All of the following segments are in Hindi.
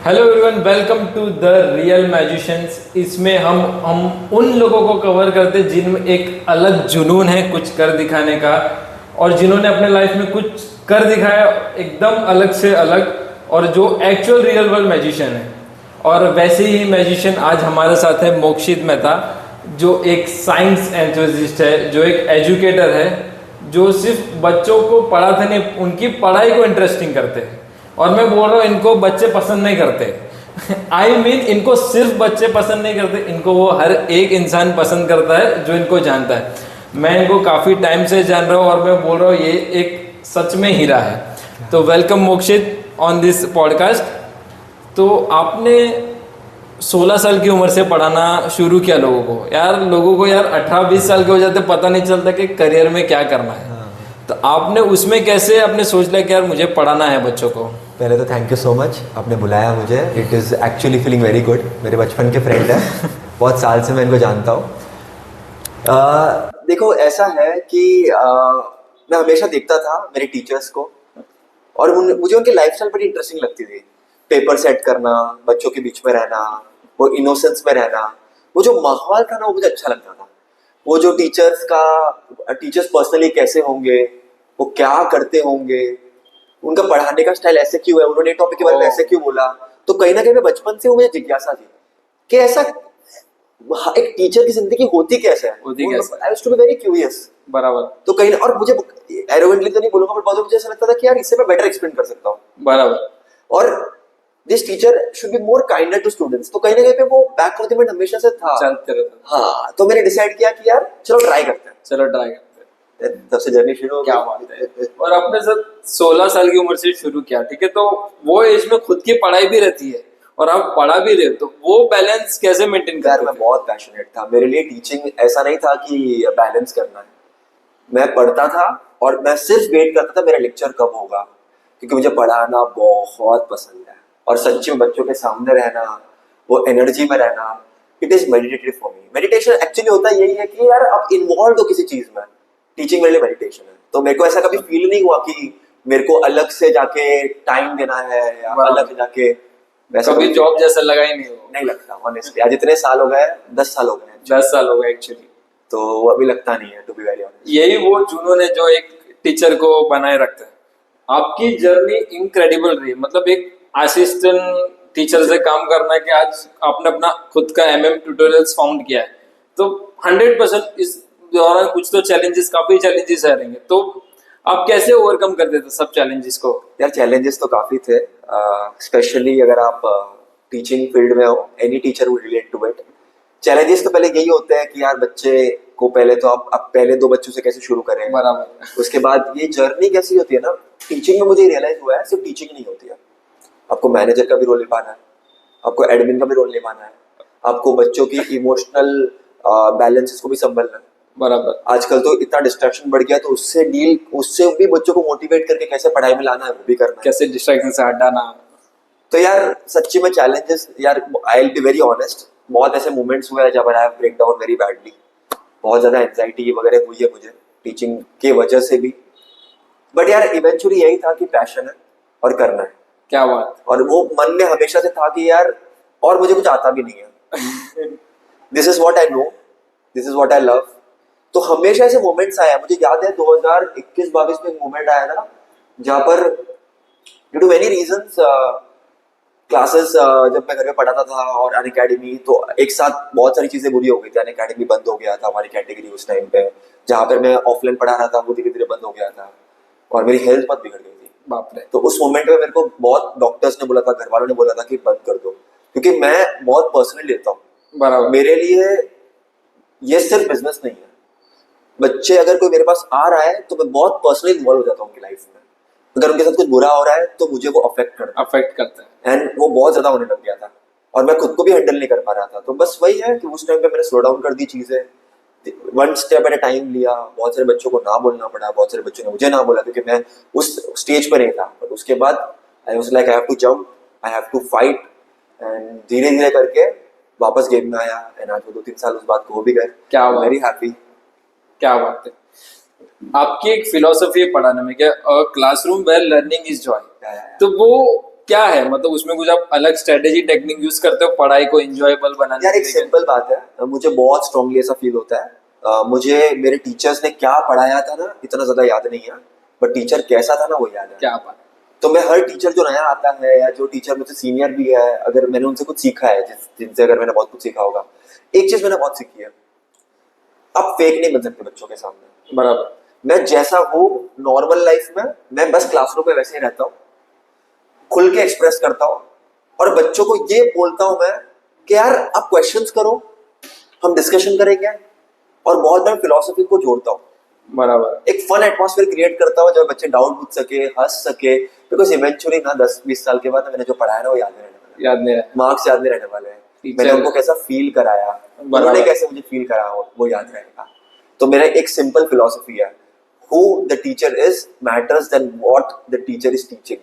Hello everyone, welcome to the real magicians. इसमें हम उन लोगों को कवर करते हैं जिनमें एक अलग जुनून है कुछ कर दिखाने का, और जिन्होंने अपने लाइफ में कुछ कर दिखाया एकदम अलग से अलग, और जो एक्चुअल रियल वर्ल्ड मैजिशियन है। और वैसे ही मैजिशियन आज हमारे साथ है मोक्षित मेहता, जो एक साइंस एंथुसिस्ट है, जो एक एजुकेटर है, जो सिर्फ बच्चों को पढ़ाते नहीं, उनकी पढ़ाई को इंटरेस्टिंग करते हैं। और मैं बोल रहा हूँ इनको बच्चे पसंद नहीं करते आई मीन इनको सिर्फ बच्चे पसंद नहीं करते, इनको वो हर एक इंसान पसंद करता है जो इनको जानता है। मैं इनको काफ़ी टाइम से जान रहा हूँ और मैं बोल रहा हूँ ये एक सच में हीरा है। तो welcome Mokshit on this podcast. तो आपने 16 साल की उम्र से पढ़ाना शुरू किया लोगों को। लोगों को 18-20 साल के हो जाते पता नहीं चलता कि करियर में क्या करना है। तो आपने उसमें कैसे आपने सोच लिया कि यार मुझे पढ़ाना है बच्चों को? पहले तो थैंक यू सो मच, आपने बुलाया मुझे। It is actually feeling very good. मेरे बचपन के फ्रेंड है, बहुत साल से मैं इनको जानता हूँ। देखो ऐसा है कि मैं हमेशा देखता था मेरे टीचर्स को, और मुझे उनकी लाइफस्टाइल बड़ी इंटरेस्टिंग लगती थी। पेपर सेट करना, बच्चों के बीच में रहना, वो इनोसेंस में रहना, वो जो माहौल था ना वो मुझे अच्छा लगता था। वो जो टीचर्स पर्सनली कैसे होंगे, वो क्या करते होंगे, उनका पढ़ाने का स्टाइल ऐसे क्यों है, उन्होंने टॉपिक के बारे में ऐसे क्यों बोला। तो कहीं ना कहीं मैं बचपन से मुझे जिज्ञासा थी कि ऐसा एक टीचर की जिंदगी होती कैसे है। I was to be very curious. बराबर। तो कहीं और मुझे एरोगेंटली तो नहीं बोलूंगा, बट बहुत मुझे ऐसा लगता था कि यार इससे मैं बेटर एक्सप्लेन कर सकता हूँ। बराबर। और this teacher should be more kinder to students. तो कहीं ना कहीं पे वो बैक ऑफ द माइंड हमेशा से था, चलते रहता। हाँ, तो मैंने डिसाइड किया कि यार चलो ट्राई करते हैं। तब से जर्नी शुरू हो गई। क्या बात है। और आपने सर 16 साल की उम्र से शुरू किया, ठीक है, तो वो एज में खुद की पढ़ाई भी रहती है और आप पढ़ा भी रहे हो, तो वो बैलेंस कैसे मेंटेन करते? मैं बहुत पैशनेट था। मेरे लिए टीचिंग ऐसा नहीं था कि बैलेंस करना है। मैं पढ़ता था और मैं सिर्फ वेट करता था मेरा लेक्चर कब होगा, क्योंकि मुझे पढ़ाना बहुत पसंद है। और सच्ची में बच्चों के सामने रहना, वो एनर्जी में रहना, it is meditative for me. Meditation actually होता यही है कि यार आप इन्वॉल्व हो किसी चीज में। टीचिंग मेरे लिए मेडिटेशन है। तो मेरे को ऐसा कभी फील नहीं हुआ कि मेरे को अलग से जाके टाइम देना है या अलग जाके, वैसा कभी जॉब जैसा लगा ही नहीं लगता ऑनेस्टली। आज इतने साल हो गए, 10 साल हो गए, 10 साल हो गए एक्चुअली, तो वो अभी लगता नहीं है, टू बी वेरी ऑनेस्ट। यही वो जुनून है जो एक टीचर को बनाए रखता है। आपकी जर्नी इनक्रेडिबल रही, मतलब एक असिस्टेंट टीचर से काम करना कि आज आपने अपना खुद का MM ट्यूटोरियल्स फाउंड किया है, तो 100% इस दौरान कुछ तो चैलेंजेस, काफी चैलेंजेस आ रहेंगे, तो आप कैसे ओवरकम करते थे सब चैलेंजेस को? यार चैलेंजेस तो काफी थे, स्पेशली अगर आप टीचिंग फील्ड में हो, any teacher would relate to it. Challenges तो पहले यही होते हैं कि यार बच्चे को पहले तो आप पहले 2 बच्चों से कैसे शुरू करें। बराबर। उसके बाद ये जर्नी कैसी होती है ना, टीचिंग में मुझे रियलाइज हुआ है सिर्फ टीचिंग नहीं होती है, आपको मैनेजर का भी रोल निभाना है, आपको एडमिन का भी रोल निभाना है, आपको बच्चों की इमोशनल बैलेंसेस को भी संभालना है। बराबर। आजकल तो इतना डिस्ट्रैक्शन बढ़ गया, तो उससे भी बच्चों को मोटिवेट करके कैसे पढ़ाई में लाना है वो भी करना है, कैसे डिस्ट्रैक्शन से हटाना। तो यार सच्ची में चैलेंजेस, यार I will be very honest, बहुत ऐसे मोमेंट्स हुए हैं जब I have break down very badly. बहुत ज्यादा एंजाइटी वगैरह हुई है मुझे टीचिंग के वजह से भी, बट यार इवेंचुअली यही था कि पैशन है और करना है। क्या बात। और वो मन में हमेशा से था कि यार, और मुझे कुछ आता भी नहीं है this is what I know, this is what I love. तो हमेशा ऐसे मोमेंट्स आए। मुझे याद है 2021-22 में एक मोमेंट आया था जहाँ पर due to many reasons classes, जब मैं घर में पढ़ाता था और अनअकैडमी, तो एक साथ बहुत सारी चीजें बुरी हो गई थी। अनअकैडमी बंद हो गया था हमारी कैटेगरी उस टाइम पे, जहाँ पर मैं ऑफलाइन पढ़ा रहा था वो धीरे धीरे बंद हो गया था, और मेरी हेल्थ बहुत बिगड़ गई थी। बाप रे। तो उस मोमेंट में मेरे को बहुत डॉक्टर्स ने बोला था, घर वालों ने बोला था कि बंद कर दो, क्योंकि मैं बहुत पर्सनली लेता हूँ। बराबर। मेरे लिए ये सिर्फ बिजनेस नहीं है। बच्चे अगर कोई मेरे पास आ रहा है तो मैं बहुत पर्सनली इन्वॉल्व हो जाता हूँ उनकी लाइफ में। अगर उनके साथ कुछ बुरा हो रहा है तो मुझे वो अफेक्ट करता है, एंड वो बहुत ज्यादा होने लग गया था और मैं खुद को भी हैंडल नहीं कर पा रहा था। तो बस वही है कि उस टाइम पे मैंने स्लो डाउन कर दी चीजें, 1 स्टेप एट अ टाइम लिया। बहुत सारे बच्चों को ना बोलना पड़ा, बहुत सारे बच्चों ने मुझे ना बोला, क्योंकि मैं उस स्टेज पर नहीं था। बट उसके बाद I was like I have to jump, I have to fight, and धीरे धीरे करके वापस गेम में आया। एंड आज वो 2-3 साल उस बात को हो भी गए। क्या वेरी हैप्पी। क्या बात है। आपकी एक फिलॉसफी है पढ़ाने में, क्या classroom where learning is joy, तो वो क्या है, मतलब उसमें कुछ आप अलग स्ट्रेटेजी टेक्निक यूज करते हो पढ़ाई को एंजॉयबल बनाने यार के एक लिए? सिंपल बात है, मुझे बहुत स्ट्रांगली ऐसा फील होता है, मुझे मेरे टीचर्स ने क्या पढ़ाया था ना इतना ज्यादा याद नहीं है, बट टीचर कैसा था ना वो याद है। क्या बात। तो मैं हर टीचर जो नया आता है या जो टीचर मुझसे सीनियर भी है, अगर मैंने उनसे कुछ सीखा है, जिनसे अगर मैंने बहुत कुछ सीखा होगा, एक चीज मैंने बहुत सीखी है, आप फेक नहीं बन सकते बच्चों के सामने। बराबर। मैं जैसा हूँ नॉर्मल लाइफ में, मैं बस क्लासरूम में वैसे ही रहता हूँ, खुल के एक्सप्रेस करता हूँ, और बच्चों को ये बोलता हूँ मैं कि यार आप क्वेश्चंस करो, हम डिस्कशन करेंगे, और बहुत बार फिलोसफी को जोड़ता हूँ। बराबर। एक फन एटमॉस्फेयर क्रिएट करता हूँ जब बच्चे डाउट पूछ सके, हंस सके, बिकॉज इवेंचुअली ना 10-20 साल के बाद मैंने जो पढ़ाया ना वो याद नहीं रहने वाला, याद नहीं रहा। मार्क्स याद नहीं रहने वाले हैं, टीचर मैंने उनको कैसा फील कराया, उन्होंने कैसे मुझे फील कराया, वो याद रहेगा। तो मेरा एक सिंपल फिलोसफी है, who the teacher is matters than what the teacher is teaching।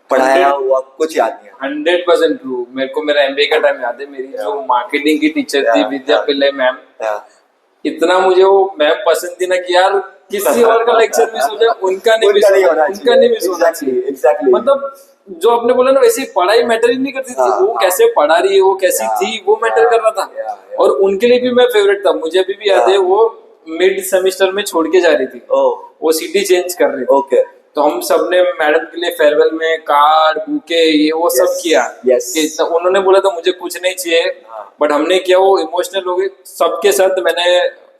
पढ़ाया हुआ कुछ याद नहीं है। 100% ट्रू। मेरे को मेरा एमबीए का टाइम याद है, मेरी जो मार्केटिंग की टीचर थी विद्या पिल्ले मैम, इतना मुझे वो मैम पसंद थी ना कि यार किसी और का लेक्चर मिस हो जाए, उनका नहीं मिस होना चाहिए। एग्जैक्टली। मतलब जो आपने बोला ना, वैसे पढ़ाई मैटर ही नहीं करती थी, वो कैसे पढ़ा रही है, वो कैसी थी, वो मैटर कर रहा था। और उनके लिए भी मैं फेवरेट था। मुझे अभी भी याद है, वो मिड सेमेस्टर में छोड़ के जा रही थी, वो सिटी चेंज कर रही थी। तो हम सबने मैडम के लिए फेयरवेल में कार्ड बुके ये वो सब किया। तो उन्होंने बोला था मुझे कुछ नहीं चाहिए, बट हमने किया, वो इमोशनल हो गए सबके साथ।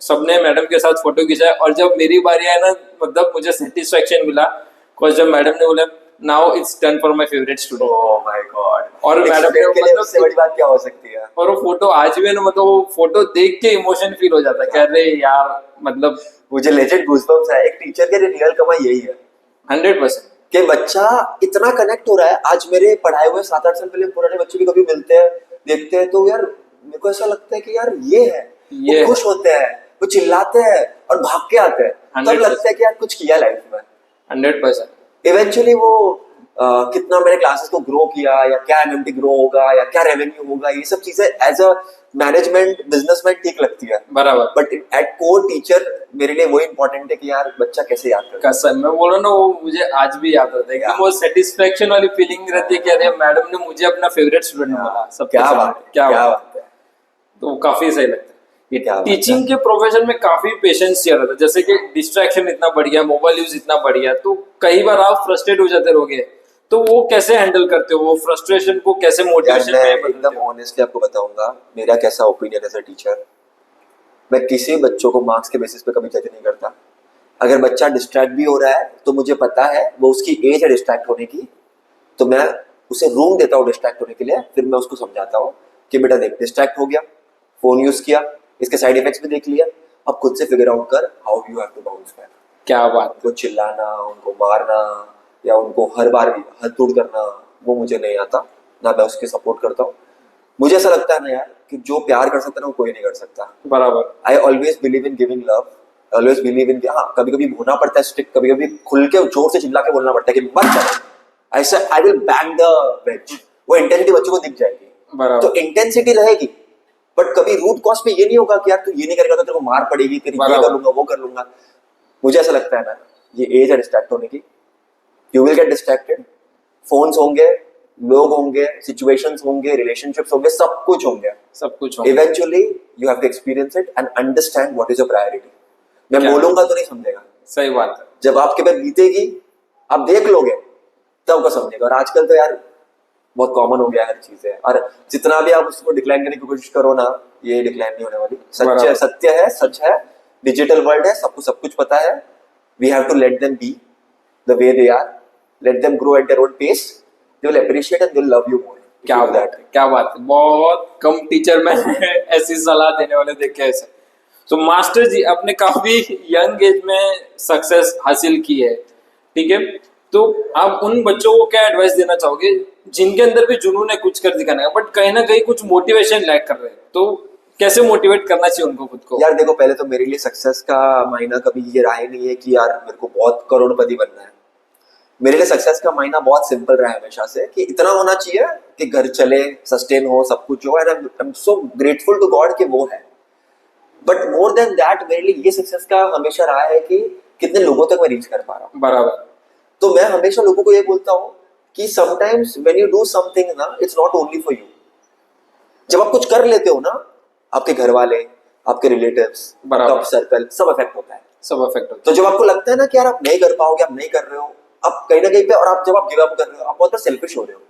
सबने मैडम के साथ फोटो खिंचाया, और जब मेरी बारी आई ना, मतलब मुझे सेटिस्फेक्शन मिला, बिकॉज़ जब मैडम ने बोला now it's done for my favourite student. Oh my God. और मैडम ने मतलब उससे बड़ी बात क्या हो सकती है। और वो फोटो आज भी ना, मतलब वो फोटो देख के इमोशन फील हो जाता है, कह रहे यार, मतलब मुझे लेजेंड गूज़बम्प्स है। एक टीचर के लिए रियल कमाई यही है 100% कि बच्चा इतना कनेक्ट हो रहा है। आज मेरे पढ़ाए हुए 7-8 साल पहले पुराने बच्चे भी कभी मिलते हैं, देखते हैं, तो यार मेरे को ऐसा लगता है कि यार ये है, वो खुश होते हैं, वो चिल्लाते हैं और भाग के आते हैं, तब लगता है कि यार कुछ किया लाइफ में। 100%। इवेंचुअली वो कितना मैंने क्लासेस को ग्रो किया, या क्या एमएमटी ग्रो होगा, या क्या रेवेन्यू होगा, ये सब चीजें एज अ मैनेजमेंट बिजनेसमैन ठीक लगती है, बराबर। बट एट कोर टीचर मेरे लिए वो इम्पोर्टेंट है कि यार बच्चा कैसे याद करता है। कसम मैं बोल रहा ना, वो मुझे आज भी याद आता है, एकदम वो सेटिस्फेक्शन वाली फीलिंग रहती है कि अरे मैडम ने मुझे अपना फेवरेट स्टूडेंट बोला। सब क्या बात है। तो काफी सही लगता है। टीचिंग के प्रोफेशन में काफी पेशेंस चाहिए रहता है, जैसे कि डिस्ट्रैक्शन इतना बढ़ गया, मोबाइल यूज इतना बढ़ गया, तो कई बार आप फ्रस्ट्रेट हो जाते रहोगे, तो वो कैसे हैंडल करते हो, वो फ्रस्ट्रेशन को कैसे मोटिवेशन में एकदम ऑनेस्टली आपको बताऊंगा मेरा कैसा ओपिनियन एज अ टीचर। मैं किसी बच्चों को मार्क्स के बेसिस पे कभी जज नहीं करता। अगर बच्चा डिस्ट्रैक्ट भी हो रहा है तो मुझे पता है वो उसकी एज है डिस्ट्रैक्ट होने की, तो मैं उसे रूम देता हूँ डिस्ट्रैक्ट होने के लिए। फिर मैं उसको समझाता हूँ कि बेटा देख, डिस्ट्रैक्ट हो गया, फोन यूज किया, इसके साइड इफेक्ट्स भी देख लिया, अब खुद से फिगर आउट कर how you have to bounce back. क्या बात। उनको चिल्लाना, उनको मारना, या उनको हर बार हद तोड़ करना, वो मुझे नहीं आता, ना मैं उसके सपोर्ट करता हूँ। मुझे ऐसा लगता है ना यार कि जो प्यार कर सकता है ना वो कोई नहीं कर सकता। बराबर। I always believe in giving love, always believe in, हाँ कभी कभी होना पड़ता है स्ट्रिक्ट, कभी कभी खुल के जोर से चिल्ला के बोलना पड़ता है कि मत चलो, ऐसा I will back the bench. वो इंटेंसिटी बच्चों को दिख जाएगी, तो इंटेंसिटी रहेगी, बट कभी रूट कॉज पे ये नहीं होगा कि यार तू ये नहीं करेगा तो तेरे को मार पड़ेगी, तेरी ये कर लूंगा वो कर लूंगा। मुझे ऐसा लगता है ना, ये एज है डिस्ट्रैक्ट होने की, you will get distracted, phones होंगे, लोग होंगे, सिचुएशंस होंगे, रिलेशनशिप्स होंगे, सब कुछ होंगे। Eventually you have to experience it and understand what is your priority. मैं बोलूंगा तो नहीं समझेगा, सही बात है, जब आपके पे बीतेगी आप देख लोगे तब को समझेगा। और आजकल तो यार बहुत कॉमन हो गया हर चीजें, और जितना भी आप उसको डिक्लाइन करने की कोशिश करो ना, ये डिक्लाइन नहीं होने वाली। सत्य है, सच है, डिजिटल वर्ल्ड है, सबको सब कुछ पता है। We have to let them be the way they are, let them grow at their own pace, they will appreciate and they will love you more. क्या बात है, क्या बात है। बहुत कम टीचर में ऐसी सलाह देने वाले देखे ऐसे। तो मास्टर जी, आपने काफी यंग एज में सक्सेस हासिल की है, ठीक है, तो आप उन बच्चों को क्या एडवाइस देना चाहोगे जिनके अंदर भी जुनून है कुछ कर दिखाने का, बट कहीं ना कहीं कुछ मोटिवेशन लैक कर रहे हैं, तो कैसे मोटिवेट करना चाहिए उनको खुद को? यार देखो, पहले तो मेरे लिए सक्सेस का मायना कभी ये रहा ही नहीं है कि यार मेरे को बहुत करोड़पति बनना है। मेरे लिए सक्सेस का मायना बहुत सिंपल रहा है हमेशा से, कि इतना होना चाहिए कि घर चले, सस्टेन हो, सब कुछ हो, and I am so grateful to God कि वो है। बट मोर देन दैट मेरे लिए ये सक्सेस का हमेशा रहा है कि कितने लोगों तक मैं रीच कर पा रहा हूँ। बराबर। तो मैं हमेशा लोगों को ये बोलता हूँ कि sometimes when you do something ना, it's not only for you. जब आप कुछ कर लेते हो ना, आपके घर वाले, आपके रिलेटिव्स, आपका सर्कल सब अफेक्ट होता है, सब अफेक्ट होता है। तो जब आपको लगता है ना कि यार आप नहीं कर पाओगे, आप नहीं कर रहे हो, आप कहीं ना कहीं पे, और आप जब आप गिव अप कर रहे हो, आप बहुत सेल्फिश हो रहे हो,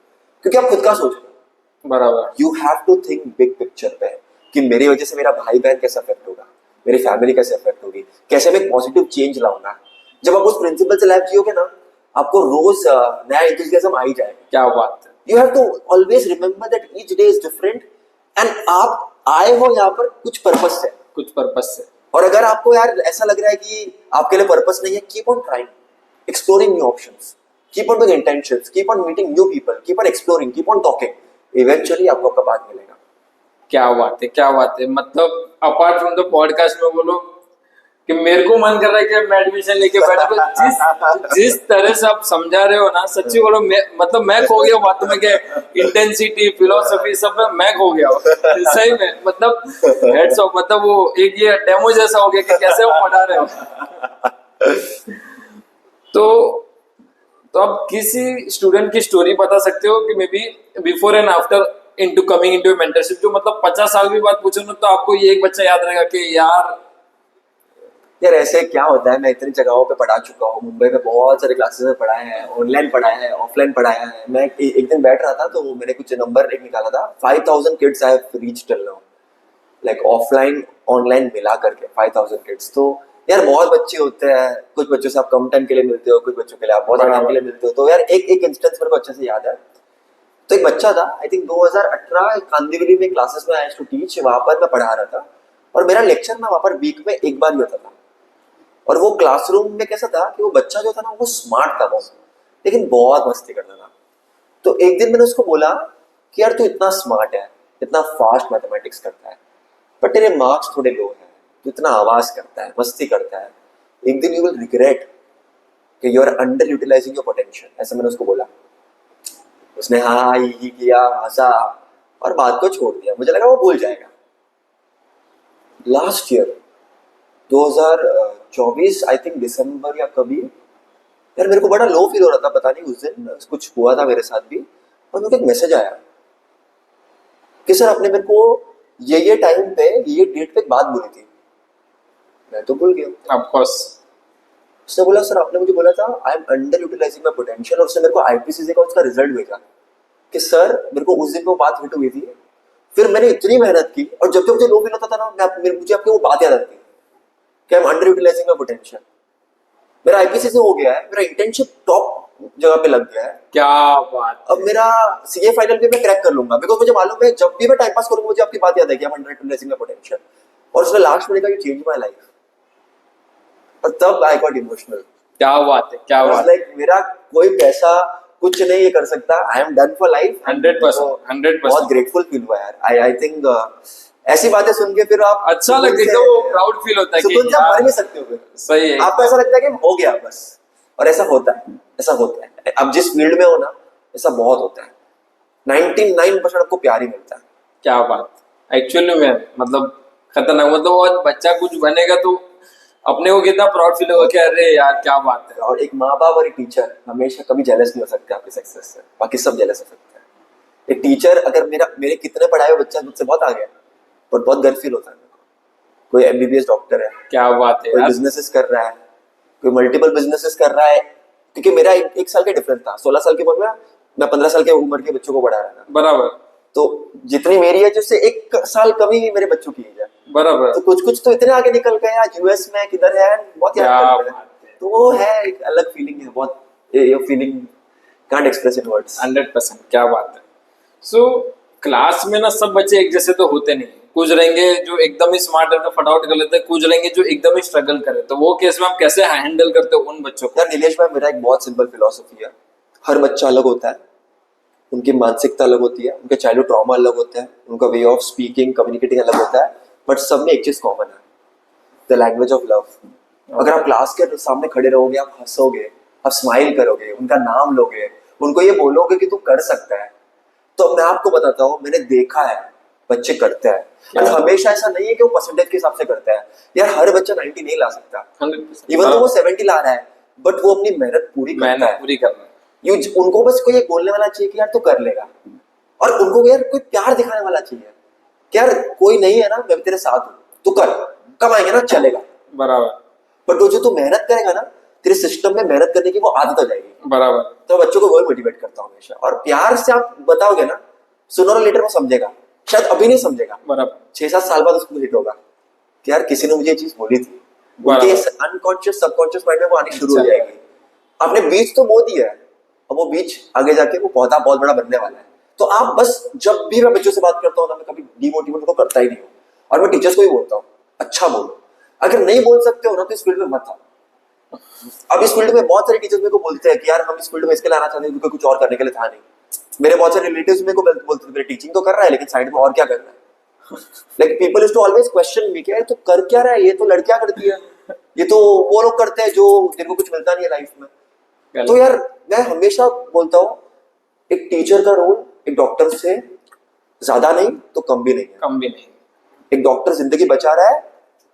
क्योंकि आप खुद का सोच रहे हो। बराबर। You have to think big picture पे, कि मेरी वजह से मेरा भाई बहन कैसे अफेक्ट होगा, मेरी फैमिली कैसे अफेक्ट होगी, कैसे मैं एक पॉजिटिव चेंज लाऊंगा। जब आप उस प्रिंसिपल से लाइफ जियोगे ना, आपको रोज नया एंथुसियाज्म आ ही जाएगा। क्या बात है। You have to always remember that each day is different, and आप आए हो यहाँ पर कुछ पर्पस से, कुछ पर्पस से। और अगर आपको यार ऐसा लग रहा है कि आपके लिए पर्पस नहीं है, keep on trying, exploring new options, keep on doing intentions, keep on meeting new people, keep on exploring, keep on talking, eventually आपको आपका पाथ मिलेगा। क्या बात है, क्या बात है। मतलब अपार्ट फ्रॉम द पॉडकास्ट में बोलो कि मेरे को मन कर रहा है कि मैं एडमिशन लेके बैठा। जिस तरह से आप समझा रहे हो ना, सच्ची बोलो, मतलब मैं खो गया बातों में, के इंटेंसिटी, फिलोसफी सब में मैं खो गया हूँ सही में। मतलब हेड्स ऑफ, मतलब वो एक ये डेमो जैसा हो गया कि कैसे वो पढ़ा रहे हो। तो आप किसी स्टूडेंट की स्टोरी बता सकते हो कि may be before and after into coming into mentorship, जो मतलब 50 साल भी बाद पूछो ना, तो आपको ये एक बच्चा याद रहेगा कि यार ऐसे क्या होता है, मैं इतनी जगहों पे पढ़ा चुका हूँ, मुंबई में बहुत सारे क्लासेस में पढ़ाए हैं, ऑनलाइन पढ़ाया है, ऑफलाइन पढ़ाया है। मैं एक दिन बैठ रहा था तो मैंने कुछ नंबर एक निकाला था, 5000 kids I have reached till now, like offline online मिला करके 5000 किड्स। तो यार बहुत बच्चे होते हैं, कुछ बच्चों से आप कम टाइम के लिए मिलते हो, कुछ बच्चों के लिए आप बहुत टाइम के लिए मिलते हो। तो यार एक एक इंस्टेंस मेरे को अच्छे से याद है। तो एक बच्चा था, आई थिंक 2018 कांदिवली में क्लासेस में आई टू टीच, वहां पर मैं पढ़ा रहा था, और मेरा लेक्चर ना वहां पर वीक में एक बार ही होता था। और वो क्लासरूम में कैसा था कि वो बच्चा जो था ना, वो स्मार्ट था बहुत, लेकिन बहुत मस्ती करता था। तो एक दिन मैंने उसको बोला कि यार तू इतना स्मार्ट है, इतना फास्ट मैथमेटिक्स करता है, पर तेरे मार्क्स थोड़े लो हैं, तू इतना आवाज करता है, मस्ती करता है, एक दिन यू विल रिग्रेट कि you are under utilising your potential, ऐसा मैंने उसको बोला। उसने हाँ ही किया, हंसा और बात को छोड़ दिया। मुझे लगा वो भूल जाएगा। लास्ट ईयर 2024 आई थिंक दिसंबर या कभी, यार मेरे को बड़ा लो फील हो रहा था, पता नहीं उस दिन कुछ हुआ था मेरे साथ भी, और मुझे एक मैसेज आया कि सर आपने मेरे को ये टाइम पे ये डेट पे एक बात बोली थी। मैं तो भूल गया ऑफ कोर्स। उसने बोला सर आपने मुझे बोला था I am under utilising my potential, और उसने मेरे को आईपीसीसी का उसका रिजल्ट भेजा कि सर मेरे को उस दिन वो बात हिट हुई थी। फिर मैंने इतनी मेहनत की, और जब जब मुझे लो फील होता था ना, मुझे आपकी वो बात याद आती कि I am under utilising my potential. मेरा आईपीसीसी हो गया है, मेरा इंटर्नशिप टॉप जगह पे लग गया है। क्या बात। अब मेरा सीए फाइनल भी मैं क्रैक कर लूंगा, बिकॉज मुझे मालूम है जब भी मैं टाइम पास करूंगा मुझे आपकी बात याद है कि I am under utilising my potential. और उसने लास्ट में लिखा यू चेंज माय लाइफ, और तब आई गॉट इमोशनल। क्या बात है, क्या बात। लाइक मेरा कोई पैसा कुछ नहीं ये कर सकता, I am done for life. 100%। बहुत ग्रेटफुल फील हुआ यार। आई थिंक ऐसी बातें सुन के फिर आप अच्छा लगता है, वो प्राउड फील होता है कि यार मर भी सकते हो फिर। सही है, आपको ऐसा लगता है कि हो गया बस, और ऐसा होता है, ऐसा होता है। अब जिस फील्ड में हो ना, ऐसा बहुत होता है। 99% आपको प्यार ही मिलता है। क्या बात। एक्चुअली में मतलब खतरनाक, मतलब वो बच्चा कुछ बनेगा तो अपने को कितना प्राउड फील होगा कि अरे यार क्या बात है। और एक माँ बाप और एक टीचर हमेशा कभी जेलस नहीं हो सकते आपके सक्सेस से, बाकी सब जेलस हो सकते हैं। एक टीचर अगर मेरे कितने पढ़ाए हुए बच्चा मुझसे बहुत आ गया, पर बहुत गर्व फील होता है। कोई एमबीबीएस डॉक्टर है, क्या बात है, कोई बिजनेसेस कर रहा है, कोई मल्टीपल बिजनेसेस कर रहा है, क्योंकि मेरा एक साल का डिफरेंस था। 16 साल की उम्र में मैं 15 साल की उम्र के बच्चों को पढ़ा रहा था। बराबर। तो जितनी मेरी एज उससे 1 साल कम ही मेरे बच्चों की एज है। बराबर। तो कुछ तो इतने आगे निकल गए, आज यूएस में किधर है, बहुत याद करते हैं। तो वो है एक अलग फीलिंग है, बहुत ये feeling can't express in words. 100%। क्या बात है। सो क्लास में ना सब बच्चे एक जैसे तो होते नहीं, कुछ रहेंगे जो एकदम ही स्मार्ट है तो फटाफट कर लेते हैं, कुछ रहेंगे जो एकदम ही स्ट्रगल करे। तो वो केस में आप कैसे हैंडल करते हो उन बच्चों को? यार नीलेश भाई, मेरा एक बहुत सिंपल फिलॉसफी है, हर बच्चा अलग होता है, उनकी मानसिकता अलग होती है, उनके चाइल्डहुड ट्रॉमा अलग होता है, उनका वे ऑफ स्पीकिंग कम्युनिकेटिंग अलग होता है, बट सब में एक चीज कॉमन है, द लैंग्वेज ऑफ लव। अगर आप क्लास के सामने खड़े रहोगे, आप हंसोगे, आप स्माइल करोगे, उनका नाम लोगे, उनको ये बोलोगे कि तू कर सकता है, तो मैं आपको बताता हूँ, मैंने देखा है बच्चे करते हैं। हमेशा ऐसा नहीं है कि वो परसेंटेज के हिसाब से करता है। यार हर बच्चा 90 नहीं ला सकता, इवन तो वो 70 ला रहा है, बट वो अपनी मेहनत पूरी करता है। उनको बस कोई एक बोलने वाला चाहिए कि यार तू कर लेगा, और उनको यार कोई प्यार दिखाने वाला चाहिए कि यार कोई नहीं है ना, मैं तेरे साथ हूँ, तू कर, कमाएंगे ना, चलेगा। बराबर। पर जो तू मेहनत करेगा ना, तेरे सिस्टम में मेहनत करने की वो आदत आ जाएगी। बराबर। तो बच्चों को वही मोटिवेट करता हूँ हमेशा, और प्यार से आप बताओगे ना, सुनर और लेटर वो समझेगा, शायद अभी नहीं समझेगा, बराबर 6-7 साल बाद उसको हिट होगा कि यार किसी ने मुझे ये चीज बोली थी, उनके अनकॉन्शियस सबकॉन्शियस माइंड में वो आनी शुरू हो जाएगी। आपने बीज तो बो दिया है, अब वो बीज आगे जाके वो पौधा बहुत बड़ा बनने वाला है। तो आप बस, जब भी मैं बच्चों से बात करता हूँ ना, मैं कभी डिमोटिवेट तो करता ही नहीं हूँ, और मैं टीचर्स को भी बोलता हूँ अच्छा बोलो, अगर नहीं बोल सकते हो ना तो इस फील्ड में मत आओ। अब इस फील्ड में बहुत सारे टीचर्स मेरे को बोलते हैं कि यार हम इस फील्ड में इसके लिए आना चाहते हैं क्योंकि कुछ और करने के लिए था नहीं। मेरे बहुत सारे रिलेटिव्स मेरे को बोलते थे मेरे टीचिंग तो कर रहा है लेकिन साइड में और क्या कर रहा है। Like people is to always question me, क्या तो कर क्या रहा है, ये तो लड़कियां करती है, ये तो वो लोग करते हैं जो जिनको कुछ मिलता नहीं है लाइफ में। तो यार मैं हमेशा बोलता हूँ एक टीचर का रोल एक डॉक्टर से ज्यादा नहीं तो कम भी नहीं है। कम भी नहीं। एक डॉक्टर जिंदगी बचा रहा है,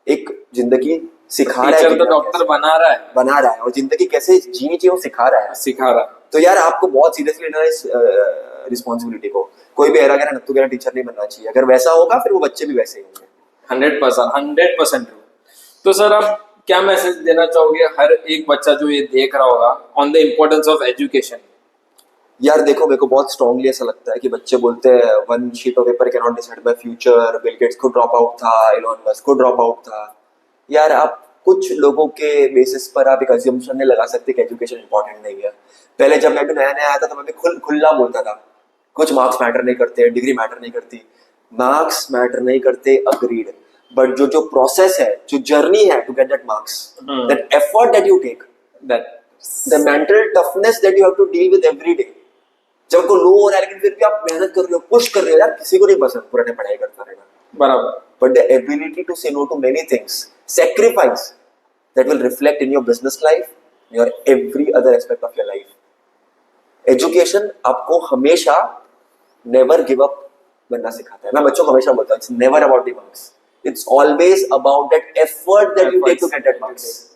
एक जिंदगी सिखा रहा है, टीचर तो डॉक्टर बना रहा है और जिंदगी कैसे जीनी चाहिए वो सिखा रहा है। तो यार आपको बहुत सीरियसली लेना है इस रिस्पॉन्सिबिलिटी को। कोई भी एरा नत्थु गहरा टीचर नहीं बनना चाहिए, अगर वैसा होगा फिर वो बच्चे भी वैसे ही होंगे। 100% तो सर आप क्या मैसेज देना चाहोगे हर एक बच्चा जो ये देख रहा होगा on the importance of education? यार देखो, मेरे को बहुत स्ट्रांगली ऐसा लगता है कि बच्चे बोलते हैं one sheet of paper can not decide my future, Bill Gates को ड्रॉप आउट था, एलोन मस्क को ड्रॉप आउट था। यार आप कुछ लोगों के बेसिस पर आप एक अज्यूमशन नहीं लगा सकते कि एजुकेशन इंपॉर्टेंट नहीं है। पहले जब मैं भी नया नया आया था तो मैं भी खुला बोलता था कुछ मार्क्स मैटर नहीं करते, डिग्री मैटर नहीं करती। मार्क्स मैटर नहीं करते, अग्रीड, बट जो प्रोसेस है, जो जर्नी है to get that marks, that effort that you take, that the mental toughness that you have to deal with every day. जब को लो हो रहा है लेकिन फिर भी आप मेहनत कर रहे हो, पुश कर रहे हो। यार किसी को नहीं पसंद पुराने पढ़ाई करता रहना, बराबर, but the ability to say no to many things, sacrifice, that will reflect in your business life, your every other aspect of your life. Education आपको हमेशा नेवर गिव अप बनना सिखाता है। मैं बच्चों को हमेशा बोलता हूं, it's never about the marks, it's always about that effort that you take to get that marks.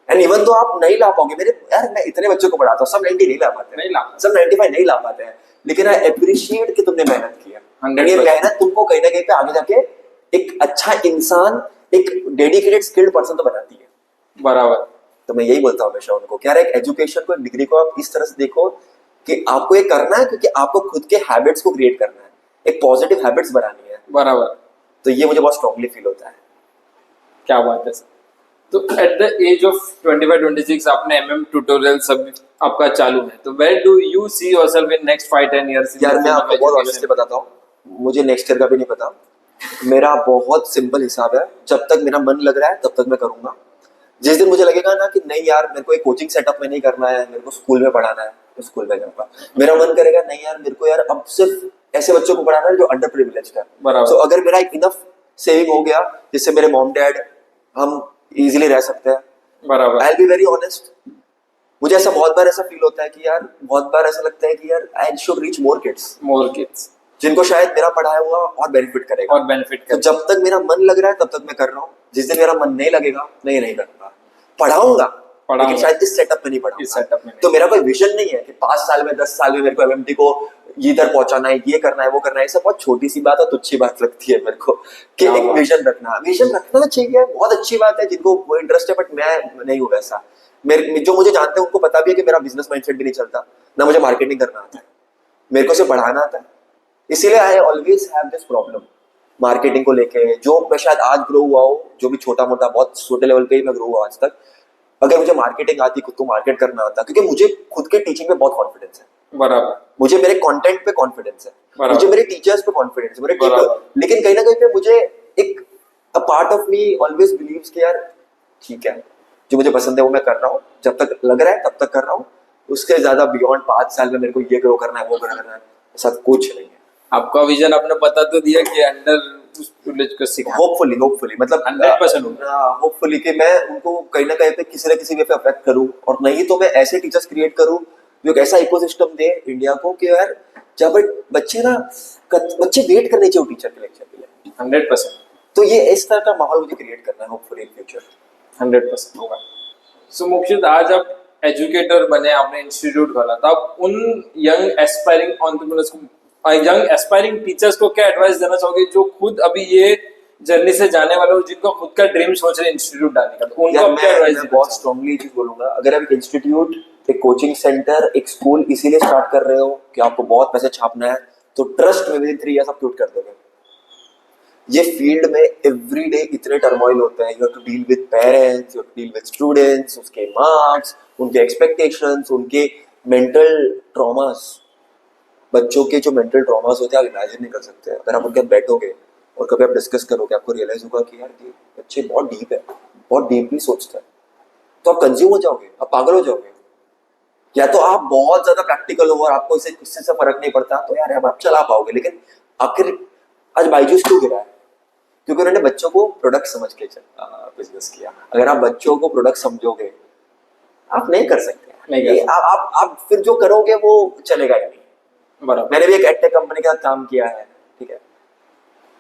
And even तो आप नहीं ला पाओगे, मेरे यार मैं इतने बच्चों को पढ़ाता हूँ, सब 90 नहीं ला पाते हैं, सब 95 नहीं ला पाते हैं, लेकिन आई अप्रिशिएट कि तुमने मेहनत किया। ये मेहनत तुमको कहीं ना कहीं पे आगे जाके एक अच्छा इंसान, एक डेडिकेटेड स्किल्ड पर्सन तो बनाती है। बराबर। तो मैं यही बोलता हूँ हमेशा उनको कि यार एक एजुकेशन को, एक डिग्री को आप इस तरह से देखो कि आपको ये करना है क्योंकि आपको खुद के हैबिट्स को क्रिएट करना है, एक पॉजिटिव हैबिट्स बनानी है। बराबर। तो ये मुझे बहुत स्ट्रांगली फील होता है। क्या बात है सर। तो एट द एज ऑफ 25-26 आपने एमएम ट्यूटोरियल सब आपका चालू है, तो where do you see yourself in next 5-10 years? यार मैं आपको बहुत ऑनेस्टली बताता हूँ, मुझे नेक्स्ट ईयर का भी नहीं पता। मेरा बहुत सिंपल हिसाब है, जब तक मेरा मन लग रहा है तब तक मैं करूंगा। जिस दिन मुझे लगेगा ना कि नहीं यार मेरे को एक कोचिंग सेटअप में नहीं करना है, मेरे को स्कूल में पढ़ाना है, तो स्कूल में जाऊंगा। मेरा मन करेगा नहीं यार मेरे को यार अब सिर्फ ऐसे बच्चों को पढ़ाना है जो अंडर प्रिविलेज्ड है, तो अगर मेरा एक इनफ सेविंग हो गया जिससे मेरे मॉम डैड हम इजीली रह सकते हैं, बराबर, आई विल बी वेरी ऑनेस्ट। मुझे ऐसा बहुत बार ऐसा फील होता है कि यार बहुत बार ऐसा लगता है कि यार I should reach more kids जिनको शायद मेरा पढ़ाया हुआ और बेनिफिट करेगा। तो जब तक मेरा मन लग रहा है तब तक मैं कर रहा हूँ, जिस दिन मेरा मन नहीं लगेगा मैं नहीं करूंगा। पढ़ाऊंगा लेकिन शायद इस सेटअप में नहीं पढ़ाऊंगा। तो मेरा कोई विजन नहीं है कि 5 साल में 10 साल में मेरे को एमएमटी को इधर पहुंचाना है, ये करना है, वो करना है। सब बहुत छोटी सी बात और तुच्छी बात लगती है मेरे को कि एक विजन रखना चाहिए, बहुत अच्छी बात है जिनको वो इंटरेस्ट है, बट मैं नहीं हूँ वैसा। मेरे जो मुझे जानते हैं उनको पता भी है कि मेरा बिजनेस माइंडसेट भी नहीं चलता, ना मुझे मार्केटिंग करना आता है, मेरे को सिर्फ पढ़ाना आता है। इसीलिए I always have this problem marketing को लेके। जो मैं शायद आज ग्रो हुआ हूँ, जो भी छोटा मोटा बहुत छोटे लेवल पे ही मैं ग्रो हुआ आज तक, अगर मुझे मार्केटिंग आती, खुद को मार्केट करना आता, क्योंकि मुझे खुद के टीचिंग में बहुत कॉन्फिडेंस है। बराबर। मुझे मेरे कंटेंट पे कॉन्फिडेंस है, मुझे मेरे टीचर्स पे कॉन्फिडेंस है, मेरे लेकिन कहीं ना कहीं पे मुझे एक a part of me always believes कि यार ठीक है जो मुझे पसंद है वो मैं कर रहा हूँ, जब तक लग रहा है तब तक कर रहा हूँ। उसके ज्यादा बियॉन्ड 5 साल में मेरे को ये ग्रो करना है, वो करना है, ऐसा कुछ नहीं है। आपका विजन आपने बता तो दिया कि अंडर प्रिविलेज को सिखा, होपफुली मतलब 100% होपफुली कि मैं उनको कहीं ना कहीं पे किसी न किसी वे पे अफेक्ट करूं, और नहीं तो मैं ऐसे टीचर्स क्रिएट करूं जो एक ऐसा इकोसिस्टम दे इंडिया को कि यार जब बच्चे वेट करने चाहिए टीचर के लेक्चर के लिए 100%। तो ये इस तरह का माहौल मुझे क्रिएट करना है होपफुली इन फ्यूचर 100% होगा। सो मोक्षित, आज आप एजुकेटर बने, आपने इंस्टीट्यूट खोला, तो आप उन यंग एस्पायरिंग एंटरप्रेन्योर्स को, यंग एस्पायरिंग टीचर्स को क्या एडवाइस देना चाहोगे जो खुद अभी ये जर्नी से जाने वाले और जिनको खुद का ड्रीम सोच रहे हैं इंस्टीट्यूट डालने का, तो उनको क्या एडवाइस मैं बहुत स्ट्रांगली चीज बोलूंगा, अगर आप एक इंस्टीट्यूट, एक कोचिंग सेंटर, एक स्कूल इसीलिए स्टार्ट कर रहे हो कि आपको बहुत पैसे छापना है, तो ट्रस्ट में विद इन 3 इयर्स आप क्विट कर दोगे। ये फील्ड में एवरीडे इतने टर्मोइल होते हैं, you have to deal with parents, you have to deal with students, उसके मार्क्स, उनके एक्सपेक्टेशंस, उनके मेंटल ट्रॉमास। बच्चों के जो मेंटल ट्रॉमास होते हैं आप इमेजिन नहीं कर सकते। अगर आप उनके बैठोगे और कभी आप डिस्कस करोगे, आपको रियलाइज होगा कि यार ये बच्चे बहुत डीप है, बहुत डीपली सोचते हैं, तो आप कंज्यूम हो जाओगे, आप पागल हो जाओगे। या तो आप बहुत ज्यादा प्रैक्टिकल हो और आपको इससे से फर्क नहीं पड़ता, तो यार आप चला पाओगे। लेकिन आखिर आज बायजूस क्यों गिरा है? क्योंकि उन्होंने बच्चों को प्रोडक्ट समझ के बिजनेस किया। अगर आप बच्चों को प्रोडक्ट समझोगे, आप नहीं कर सकते, नहीं आप फिर जो करोगे वो चलेगा ही नहीं। बराबर। मैंने भी एक एडटेक कंपनी के साथ काम किया है, ठीक है।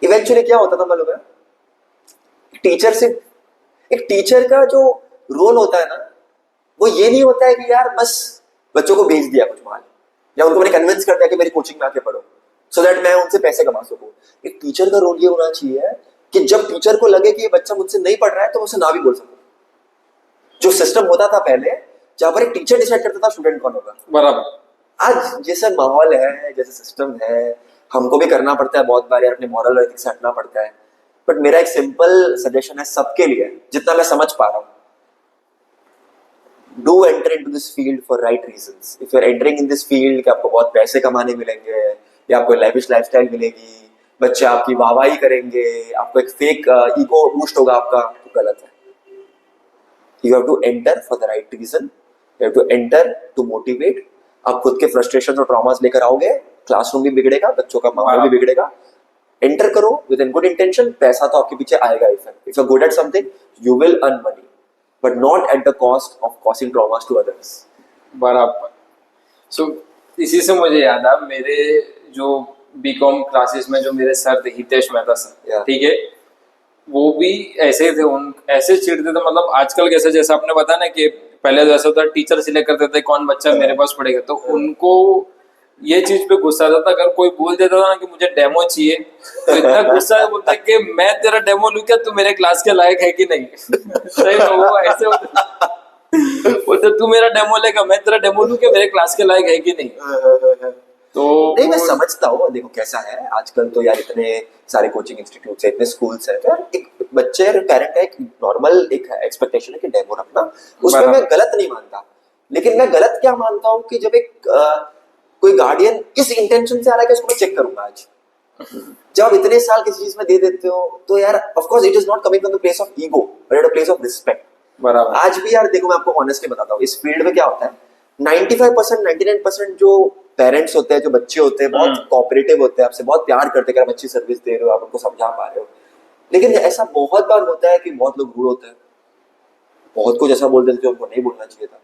इवेंचुअली क्या होता था मालूम है, एक टीचर का जो रोल होता है ना, वो ये नहीं होता है कि यार बस बच्चों को भेज दिया कुछ माल, या उनको मैंने कन्विंस कर दिया कि मेरी कोचिंग में आके पढ़ो सो दैट मैं उनसे पैसे कमा सकूं। एक टीचर का रोल ये होना चाहिए कि जब टीचर को लगे कि ये बच्चा मुझसे नहीं पढ़ रहा है, तो मुझसे ना भी बोल सकूं। जो सिस्टम होता था पहले, जहां पर एक टीचर डिसाइड करता था स्टूडेंट कौन होगा, बराबर। आज जैसे माहौल है, जैसे सिस्टम है, हमको भी करना पड़ता है बहुत बार यार, अपने मॉरल और एथिक्स हटना पड़ता है। बट मेरा एक सिंपल सजेशन है सबके लिए, जितना मैं समझ पा रहा हूँ, do enter into this field for right reasons. If you're entering in this field कि आपको बहुत पैसे कमाने मिलेंगे या आपको lavish lifestyle मिलेगी, बच्चे आपकी वाहवाही करेंगे, आपको एक फेक ईगो बूस्ट होगा आपका, तो गलत है। You have to enter for the right reason. You have to enter to motivate. आप खुद के फ्रस्ट्रेशन और ट्रॉमास लेकर आओगे, क्लासरूम भी बिगड़ेगा, बच्चों का माहौल भी बिगड़ेगा। एंटर करो विद इन गुड इंटेंशन, पैसा तो आपके पीछे आएगा ही। If you are good at something you will earn money, but not at the cost of causing traumas to others. बराबर। सो इसी से मुझे याद आ, मेरे जो बीकॉम क्लासेस में जो मेरे सर थे, हितेश मेहता सर, ठीक है, वो भी ऐसे ही थे, उन ऐसे चिढ़ते थे, मतलब आजकल कैसे, जैसे आपने बताया ना कि पहले तो ऐसा होता टीचर सिलेक्ट करते थे कौन बच्चा मेरे पास पढ़ेगा, तो उनको ये चीज पे गुस्सा आता था। अगर कोई बोल देता था ना कि मुझे डेमो चाहिए, तो इतना गुस्सा होता कि मैं तेरा डेमो लूं क्या, तू मेरे क्लास के लायक है कि नहीं। सही वो ऐसे बोलते तू मेरा डेमो लेगा, मैं तेरा डेमो लूं क्या, मेरे क्लास के लायक है कि नहीं। तो नहीं, मैं समझता हूँ। देखो कैसा है आजकल, तो यार इतने सारे कोचिंग इंस्टीट्यूट है, इतने स्कूल्स है, तो यार एक बच्चे और पेरेंट का एक नॉर्मल एक एक्सपेक्टेशन है कि डेमो रखना, उसमें मैं गलत नहीं मानता। लेकिन मैं गलत क्या मानता हूँ कि जब एक कोई गार्डियन इस इंटेंशन से आ रहा है कि उसको मैं चेक करूंगा आज, जब आप इतने साल किसी चीज में दे देते हो, तो यार of course it is not coming from the place of ego but at a place of respect. बराबर। आज भी यार देखो, मैं आपको ऑनेस्टली बताता हूँ, इस फील्ड में क्या होता है, 95% 99% जो पेरेंट्स होते हैं, जो बच्चे होते हैं, बहुत कोऑपरेटिव होते हैं, आपसे बहुत प्यार करते हैं, आप अच्छी सर्विस दे रहे हो, आप उनको समझा पा रहे हो। लेकिन ऐसा बहुत बार होता है कि बहुत लोग रूड होते हैं, बहुत कुछ ऐसा बोल देते हैं जो उनको नहीं बोलना चाहिए था,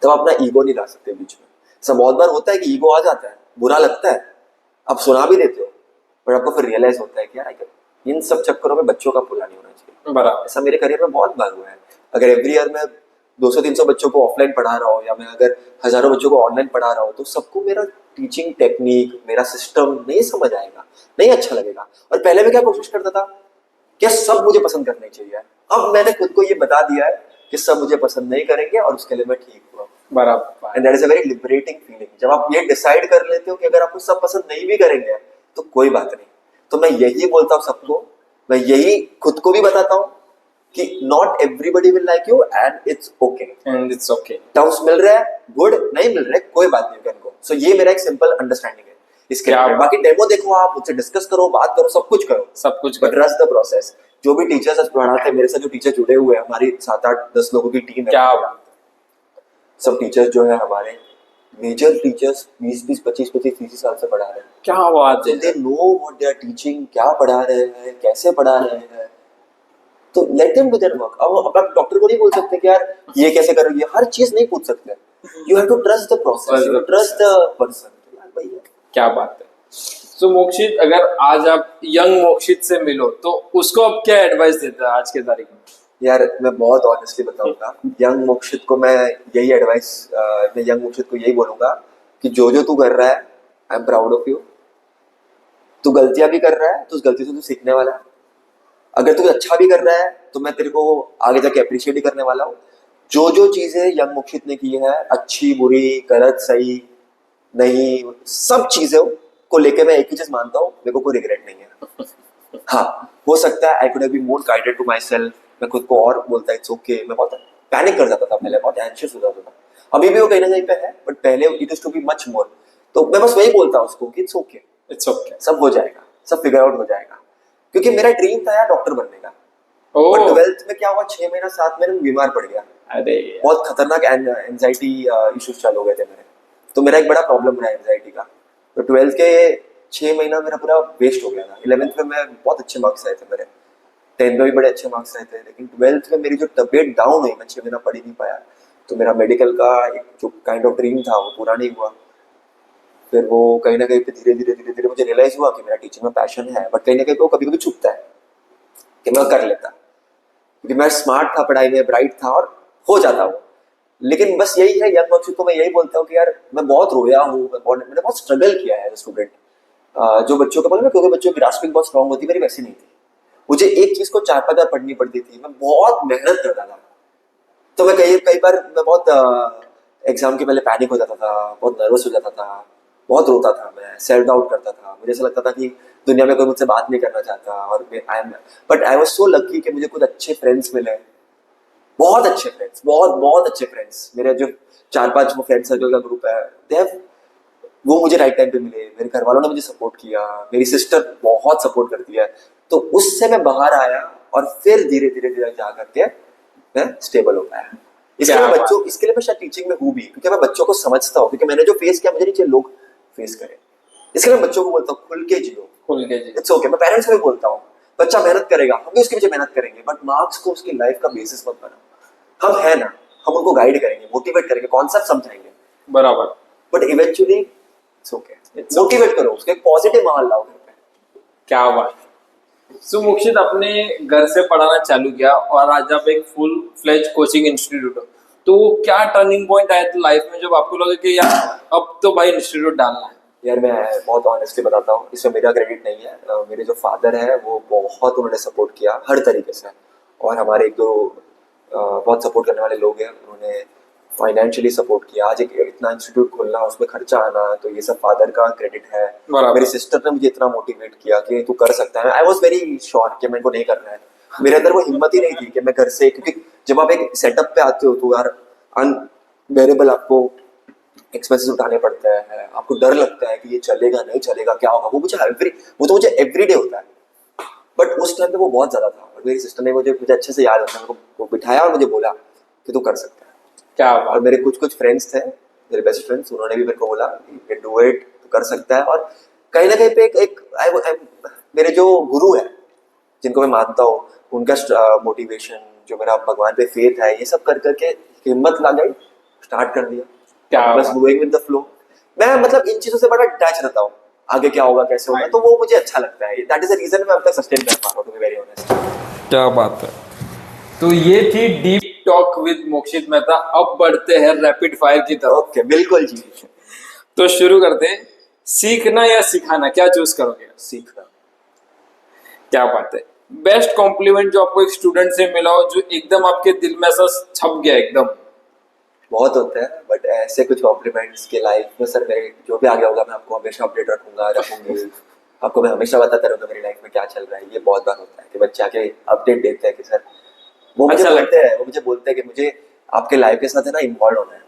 तब अपना ईगो नहीं ला सकते बीच में। ऐसा बहुत बार होता है कि ईगो आ जाता है, बुरा लगता है, आप सुना भी देते हो, पर आपको फिर रियलाइज होता है कि यार इन सब चक्करों में बच्चों का भूला नहीं होना चाहिए। बराबर। ऐसा मेरे करियर में बहुत बार हुआ है। अगर एवरी ईयर मैं 200-300 बच्चों को ऑफलाइन पढ़ा रहा हूँ, या मैं अगर हजारों बच्चों को ऑनलाइन पढ़ा रहा हूँ, तो सबको मेरा टीचिंग टेक्निक, मेरा सिस्टम नहीं समझ आएगा, नहीं अच्छा लगेगा। और पहले मैं क्या कोशिश करता था, क्या सब मुझे पसंद करने चाहिए। अब मैंने खुद को ये बता दिया है कि सब मुझे पसंद नहीं करेंगे, और उसके लिए मैं ठीक हुआ। बराबर। And that is a very liberating feeling. जब आप ये डिसाइड कर लेते हो कि अगर आपको सब पसंद नहीं भी करेंगे तो कोई बात नहीं। तो मैं यही बोलता हूँ सबको, मैं यही खुद को भी बताता हूँ कि not everybody will like you and it's okay. And it's okay. Terms मिल रहा है, गुड, नहीं मिल रहा है, कोई बात नहीं उनको। सो ये मेरा एक सिंपल अंडरस्टैंडिंग है इसके बारे में। बाकी डेमो देखो, आप मुझसे डिस्कस करो, बात करो, सब कुछ करो, सब कुछ, बट ट्रस्ट द प्रोसेस। जो भी टीचर्स पढ़ाते हैं मेरे साथ, जो टीचर जुड़े हुए हैं, हमारी 7-8-10 लोगों की टीम है। क्या बात। सब टीचर्स जो है हमारे मेजर टीचर्स 20-20, 25-25, 30 साल से पढ़ा रहे हैं। क्या बात है। They know what they are teaching, क्या पढ़ा रहे हैं, कैसे पढ़ा रहे हैं, तो let them do their work. अब आप डॉक्टर को नहीं बोल सकते कि यार ये कैसे करोगे, हर चीज नहीं पूछ सकते। You have to trust the process, you trust the person. क्या बात है। सो मोक्षित, अगर आज आप यंग मोक्षित से मिलो तो उसको आप क्या एडवाइस देते हैं आज के तारीख में? यार मैं बहुत ऑनेस्टली बताऊंगा, यंग मोक्षित को मैं यही एडवाइस, मैं यंग मोक्षित को यही बोलूंगा कि जो जो तू कर रहा है, I am proud of you. तू गलतियां भी कर रहा है तो उस गलती से तू सीखने वाला है। अगर तू अच्छा भी कर रहा है तो मैं तेरे को आगे जाके अप्रिशिएट ही करने वाला हूँ। जो जो चीजें यंग मोक्षित ने की है, अच्छी बुरी गलत सही नहीं, सब चीजों को लेके मैं एक ही चीज मानता हूँ, मेरे को कोई रिग्रेट नहीं है। हाँ, हो सकता है I could have been more guided to myself, मैं खुद को और बोलता इट्स ओके। मैं बहुत पैनिक कर जाता था पहले, बहुत एंशियस हो जाता था, अभी भी वो कहीं ना कहीं पे है, बट पहले it is to be much more. तो मैं बस वही बोलता हूँ उसको कि इट्स ओके, इट्स ओके, सब हो जाएगा, सब फिगर आउट हो जाएगा। क्योंकि मेरा ड्रीम था यार डॉक्टर बनने का, ओह बट 12th में क्या हुआ, 6 महीना 7 महीने में बीमार पड़ गया। अरे बहुत खतरनाक एंजाइटी इश्यूज चालू हो गए थे मेरे, तो मेरा एक बड़ा प्रॉब्लम रहा एंजाइटी का। तो 12th के 6 महीना मेरा पूरा वेस्ट हो गया था। 11th में मैं बहुत अच्छे मार्क्स आए थे मेरे, 10th में भी बड़े अच्छे मार्क्स आए थे, लेकिन 12th में मेरी जो तबीयत डाउन हुई, मैं 6 महीना पढ़ ही नहीं पाया। तो मेरा मेडिकल का एक जो काइंड ऑफ ड्रीम था वो पूरा नहीं हुआ। फिर वो कहीं ना कहीं पे धीरे धीरे धीरे धीरे मुझे रियलाइज हुआ कि मेरा टीचिंग में पैशन है, बट कहीं ना कहीं पे वो कभी कभी छुपता है कि मैं कर लेता, क्योंकि मैं स्मार्ट था पढ़ाई में, ब्राइट था और हो जाता वो। लेकिन बस यही है, यंग बच्चों को मैं यही बोलता हूँ कि यार मैं बहुत रोया हूँ, मैंने बहुत स्ट्रगल किया है एज स्टूडेंट। जो बच्चों का बोले ना, क्योंकि बच्चों की ग्रास्पिंग बहुत स्ट्रांग होती है, मेरी वैसी नहीं थी। मुझे एक चीज को 4-5 बार पढ़नी पड़ती थी, मैं बहुत मेहनत करता था। तो मैं कई कई बार मैं बहुत एग्जाम के पहले पैनिक हो जाता था, बहुत नर्वस हो जाता था, बहुत रोता था, मैं सेल्फ डाउट करता था। मुझे ऐसा लगता था कि दुनिया में कोई मुझसे बात नहीं करना चाहता, और but I was so lucky कि मुझे कुछ अच्छे फ्रेंड्स मिले, बहुत अच्छे फ्रेंड्स, बहुत बहुत अच्छे फ्रेंड्स। मेरे जो 4-5 वो फ्रेंड सर्कल का ग्रुप है, वो मुझे राइट टाइम पे मिले। मेरे घर वालों ने मुझे सपोर्ट किया, मेरी सिस्टर बहुत सपोर्ट करती है। तो उससे मैं बाहर आया और फिर धीरे धीरे धीरे जा करके मैं स्टेबल हो पाया। इसके लिए मैं शायद टीचिंग में हूँ भी, क्योंकि मैं बच्चों को समझता हूँ, क्योंकि मैंने जो फेस किया मुझे नहीं चाहिए लोग फेस करें। इसके लिए मैं बच्चों को बोलता हूँ खुल के जियो, खुल के जी। It's okay. मैं पेरेंट्स को भी बोलता हूँ, बच्चा मेहनत करेगा, हम भी उसके पीछे मेहनत करेंगे, बट मार्क्स को उसकी लाइफ का बेसिस मत बनाओ। हम है ना, हम उनको गाइड करेंगे, मोटिवेट करेंगे, कॉन्सेप्ट समझाएंगे, बराबर, but eventually it's okay. Motivate करो उसको, एक पॉजिटिव माहौल लाओ घर पे। क्या बात। सो मोक्षित आपने घर से पढ़ाना चालू किया और आज आप एक फुल फ्लेज कोचिंग इंस्टीट्यूट हो, तो क्या टर्निंग पॉइंट आया था लाइफ में जब आपको लगा कि यार अब तो भाई इंस्टीट्यूट डालना है? यार मैं बहुत ऑनेस्टली बताता हूँ, इसमें मेरा क्रेडिट नहीं है। मेरे जो फादर है वो बहुत उन्होंने सपोर्ट किया हर तरीके से, और हमारे एक दो बहुत सपोर्ट करने वाले लोग हैं, उन्होंने फाइनेंशियली सपोर्ट किया। आज एक इतना इंस्टीट्यूट खोलना, उसमें खर्चा आना, तो ये सब फादर का क्रेडिट है। मेरी सिस्टर ने मुझे इतना मोटिवेट किया कि तू कर सकता है। आई वॉज वेरी श्योर कि मेरे को नहीं करना है, मेरे अंदर वो हिम्मत ही नहीं थी कि मैं घर से, क्योंकि जब आप एक सेटअप पे आते हो तो यार अनबेरेबल आपको एक्सपेंसेस उठाने पड़ते हैं, आपको डर लगता है कि ये चलेगा नहीं चलेगा, क्या होगा। वो तो मुझे एवरीडे होता है, बट उस टाइम पे वो बहुत ज्यादा था। और मेरी सिस्टर ने मुझे अच्छे से याद है, वो बिठाया और मुझे बोला कि तू कर सकता है। क्या और मेरे कुछ फ्रेंड्स थे, मेरे बेस्ट फ्रेंड्स, उन्होंने भी मेरे को बोला कि डू इट, तू कर सकता है। और कहीं ना कहीं पे मेरे जो गुरु है जिनको मैं मानता हूँ, उनका मोटिवेशन, जो मेरा भगवान पे फेथ है, ये सब कर करके हिम्मत ला गई, स्टार्ट कर दिया। क्या बस गोइंग विद द फ्लो। मैं मतलब इन चीजों से बड़ा अटैच रहता हूँ, आगे क्या होगा कैसे होगा, तो वो मुझे अच्छा लगता है। दैट इज द रीजन मैं अब तक सस्टेन कर पा रहा हूँ, टू बी वेरी ऑनेस्ट। क्या बात है। तो ये थी deep talk with Mokshit Mehta. अब बढ़ते हैं रैपिड फायर की तरफ। ओके, बिल्कुल जी। तो शुरू करते हैं। सीखना या सिखाना, क्या चूज करोगे? सीखना। क्या बात है। बेस्ट कॉम्प्लीमेंट जो आपको एक स्टूडेंट से मिला हो, जो एकदम आपके दिल में ऐसा छप गया एकदम? बहुत होते हैं, बट ऐसे कुछ कॉम्प्लीमेंट्स के लाइफ में सर, मेरे जो भी आगे होगा मैं आपको हमेशा अपडेट रखूंगी। आपको मैं हमेशा बताता रहूंगा मेरी लाइफ में क्या चल रहा है। ये बहुत बार होता है कि बच्चे आके अपडेट देते हैं कि सर, वो मुझे बोलते हैं कि मुझे आपके लाइफ के साथ है ना इन्वॉल्व होना है।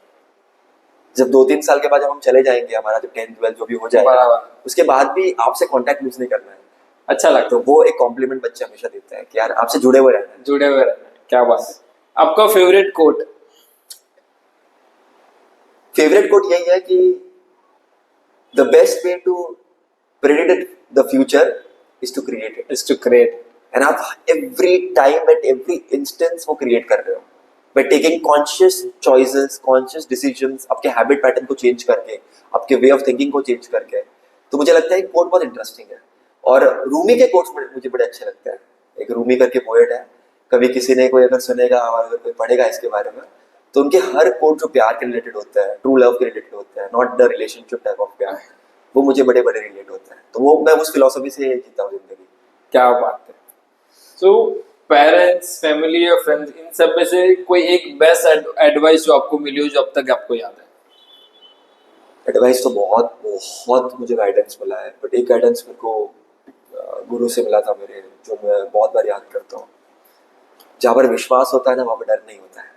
जब 2-3 साल के बाद जब हम चले जाएंगे, हमारा जो 10th 12th जो भी हो जाएगा, उसके बाद भी आपसे कांटेक्ट लूज नहीं करना है। अच्छा लगता है, तो वो एक कॉम्प्लीमेंट बच्चे हमेशा देते हैं कि यार आपसे जुड़े हुए रहना है। क्या बात है। आपका फेवरेट कोट? फेवरेट कोट यही है कि the best way to predict the future is to create it. And आप every time at every instance वो क्रिएट कर रहे हो by taking conscious choices, conscious decisions, आपके हैबिट पैटर्न को चेंज करके, आपके वे ऑफ थिंकिंग को चेंज करके। तो मुझे लगता है कोट बहुत इंटरेस्टिंग है। और रूमी के कोट्स मुझे बड़े अच्छे लगते हैं। एक रूमी करके पोएट है, कभी किसी ने कोई अगर सुनेगा और अगर कोई पढ़ेगा इसके बारे में, तो उनके हर कोट जो प्यार के रिलेटेड होता है, ट्रू लव के रिलेटेड होता है, not the relationship type of प्यार, वो मुझे बड़े बड़े रिलेट होता है। तो वो मैं उस फिलोसफी से जीता हूँ जिंदगी। क्या बात है। सो पेरेंट्स, फैमिली और फ्रेंड्स, इन सब में से कोई एक बेस्ट एडवाइस जो आपको मिली हो, जो अब तक आपको याद है? एडवाइस तो बहुत बहुत मुझे गाइडेंस मिला है, बट एक गाइडेंस मेरे को गुरु से मिला था मेरे, जो मैं बहुत बार याद करता हूँ। जहाँ पर विश्वास होता है ना, वहाँ पर डर नहीं होता है।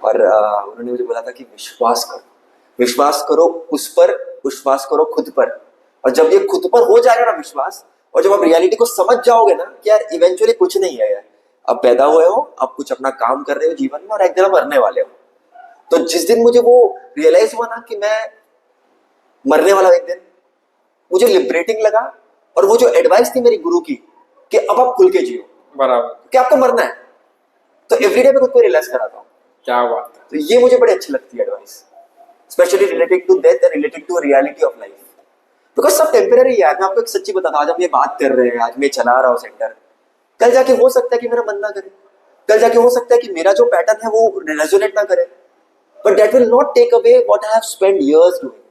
और उन्होंने मुझे बोला था कि विश्वास करो उस पर, विश्वास करो खुद पर। और जब ये खुद पर हो जाएगा ना विश्वास, और जब आप रियलिटी को समझ जाओगे ना कि यार इवेंचुअली कुछ नहीं है यार, अब पैदा हुए हो, अब कुछ अपना काम कर रहे हो जीवन में, और एक दिन आप मरने वाले हो। तो जिस दिन मुझे वो रियलाइज हुआ ना कि मैं मरने वाला हूं एक दिन, मुझे लिबरेटिंग लगा। और वो जो एडवाइस थी मेरी गुरु की कि अब आप खुल के जियो, बराबर, कि आपको मरना है, तो एवरीडे मैं खुद को रियलाइज कराता हूँ। क्या बात है। तो ये मुझे बड़ी अच्छी लगती है advice, especially related to death and related to reality of life, because सब टेम्पररी है। मैं आपको एक सच्ची बताता हूं, आज हम ये बात कर रहे हैं, आज मैं चला रहा हूँ सेंटर, कल जाके हो सकता है कि मेरा मन ना करे, कल जाके हो सकता है कि मेरा जो पैटर्न है वो रेजोनेट ना करे, but that will not take away what I have spent years doing.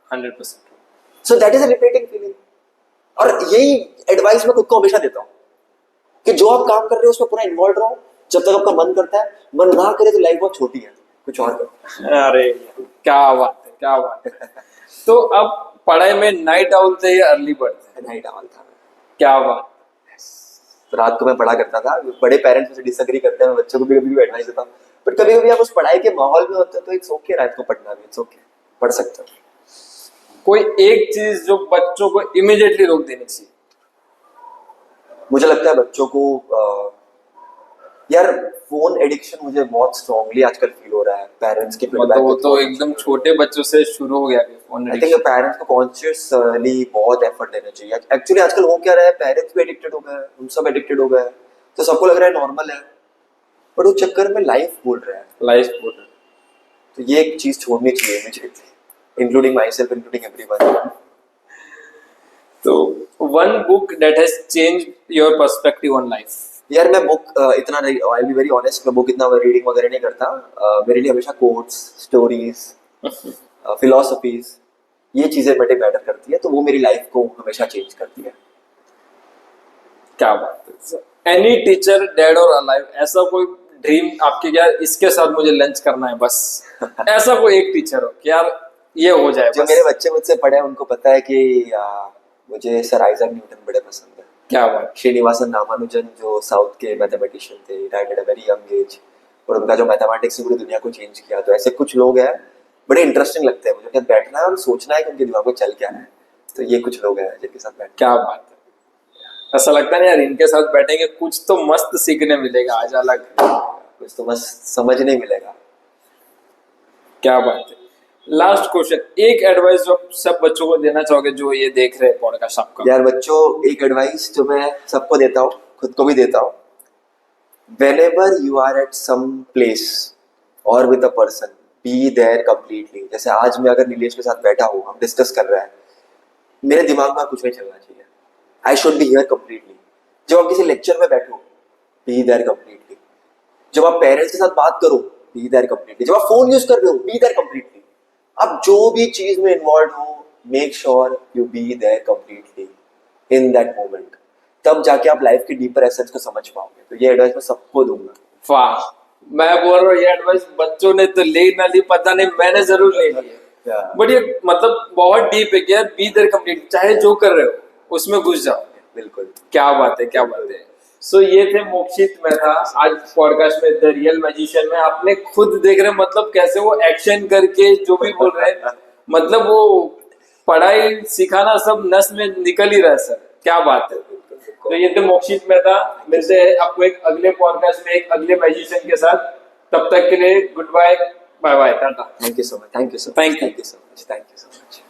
100%। So that is a repeating feeling. और यही एडवाइस मैं खुद को हमेशा देता हूँ कि जो आप काम कर रहे हो उसमें पूरा इन्वॉल्व रहो, जब तक आपका मन करता है। मन ना करे तो लाइफ बहुत छोटी है, कुछ और करो। अरे क्या बात है, क्या बात है। तो अब पढ़ाई में नाइट आउल थे या अर्ली बर्ड थे? नाइट आउल था। क्या बात। तो रात को मैं पढ़ा करता था। बड़े पेरेंट्स मुझे डिसएग्री करते हैं, मैं बच्चों को भी कभी एडवाइस देता हूँ, बट कभी कभी आप उस पढ़ाई के माहौल में होते हैं तो इट्स ओके रात को पढ़ना भी, इट्स ओके, पढ़ सकते हो। कोई एक चीज जो बच्चों को इमीडिएटली रोक देनी चाहिए? मुझे लगता है बच्चों को यार फोन एडिक्शन मुझे बहुत स्ट्रांगली आजकल फील हो रहा है पेरेंट्स के फीडबैक। वो तो एकदम छोटे बच्चों से शुरू हो गया phone addiction. I think parents को कॉन्शियसली बहुत एफर्ट देना चाहिए। एक्चुअली आजकल हो क्या रहा है, पेरेंट्स भी एडिक्टेड हो गए हैं, हम सब एडिक्टेड हो गए हैं, तो सबको लग रहा है नॉर्मल है, बट उस चक्कर में लाइफ बोल रहा है, लाइफ बोल रहा है। तो ये एक चीज छोड़नी चाहिए मुझे, including myself, including everyone. तो one book that has changed your perspective on life? यार मैं बुक इतना नहीं, I will be very honest, मैं बुक इतना रीडिंग वगैरह नहीं करता। मेरे लिए हमेशा कोट्स, स्टोरीज, फिलोसफीज, ये चीजें बड़े मैटर करती है, तो वो मेरी लाइफ को हमेशा चेंज करती है। क्या बात है। एनी टीचर डेड और अलाइव, ऐसा कोई ड्रीम आपके, क्या इसके साथ मुझे लंच करना है बस, ऐसा कोई एक टीचर हो कि यार ये हो जाए? जो मेरे बच्चे मुझसे पढ़े हैं उनको पता है कि मुझे सर आइजैक न्यूटन बड़े पसंद है। क्या बात। श्रीनिवासन रामानुजन जो साउथ के मैथमेटिशियन थे, died at a very young age, और उनका जो मैथमेटिक्स से पूरी दुनिया को चेंज किया। तो ऐसे कुछ लोग हैं, बड़े इंटरेस्टिंग लगते हैं मुझे, बैठना है और सोचना है कि उनके दिमाग में चल क्या है। तो ये कुछ लोग हैं जिनके साथ बैठ। क्या बात है। ऐसा लगता है यार इनके साथ बैठेंगे कुछ तो मस्त सीखने मिलेगा, आज अलग कुछ तो मस्त समझने मिलेगा। क्या बात है। लास्ट क्वेश्चन, एक एडवाइस जो सब बच्चों को देना चाहोगे जो ये देख रहे हैं पॉडकास्ट आपका? यार बच्चों, एक एडवाइस जो मैं सबको देता हूँ, खुद को भी देता हूँ, whenever you are at some place or with a person, be there completely। जैसे आज मैं अगर नीलेश के साथ बैठा हूँ, हम डिस्कस कर रहे हैं, मेरे दिमाग में कुछ नहीं चलना चाहिए, I should be here completely। जब आप किसी लेक्चर में बैठो, be there completely। जब आप पेरेंट्स के साथ बात करो, be there completely। जब आप फोन यूज कर रहे हो, be there completely। आप जो भी चीज में इन्वॉल्व हो, make sure you be there completely in that moment, तब जाके आप लाइफ की डीपर एसेंस को समझ पाओगे। तो ये एडवाइस मैं सबको दूंगा। वाह, मैं बोल रहा हूँ ये एडवाइस बच्चों ने तो ले ना ली पता नहीं, मैंने जरूर ले लिया। बट ये मतलब बहुत डीप है कि यार बी देयर कंप्लीट, चाहे जो कर रहे हो उसमें घुस जाओ। बिल्कुल। क्या बात है, क्या बात है। सो ये थे मोक्षित मेहता आज पॉडकास्ट में द रियल मैजिशियन में। आपने खुद देख रहे मतलब कैसे वो एक्शन करके जो भी बोल रहे हैं, मतलब वो पढ़ाई सिखाना सब नस में निकल ही रहा है सर। क्या बात है। तो ये थे मोक्षित मेहता। मिलते हैं आपको एक अगले पॉडकास्ट में एक अगले मैजिशियन के साथ। तब तक के लिए goodbye, bye bye, tata. Thank you so much, thank you so much, thank you so much, thank you so much.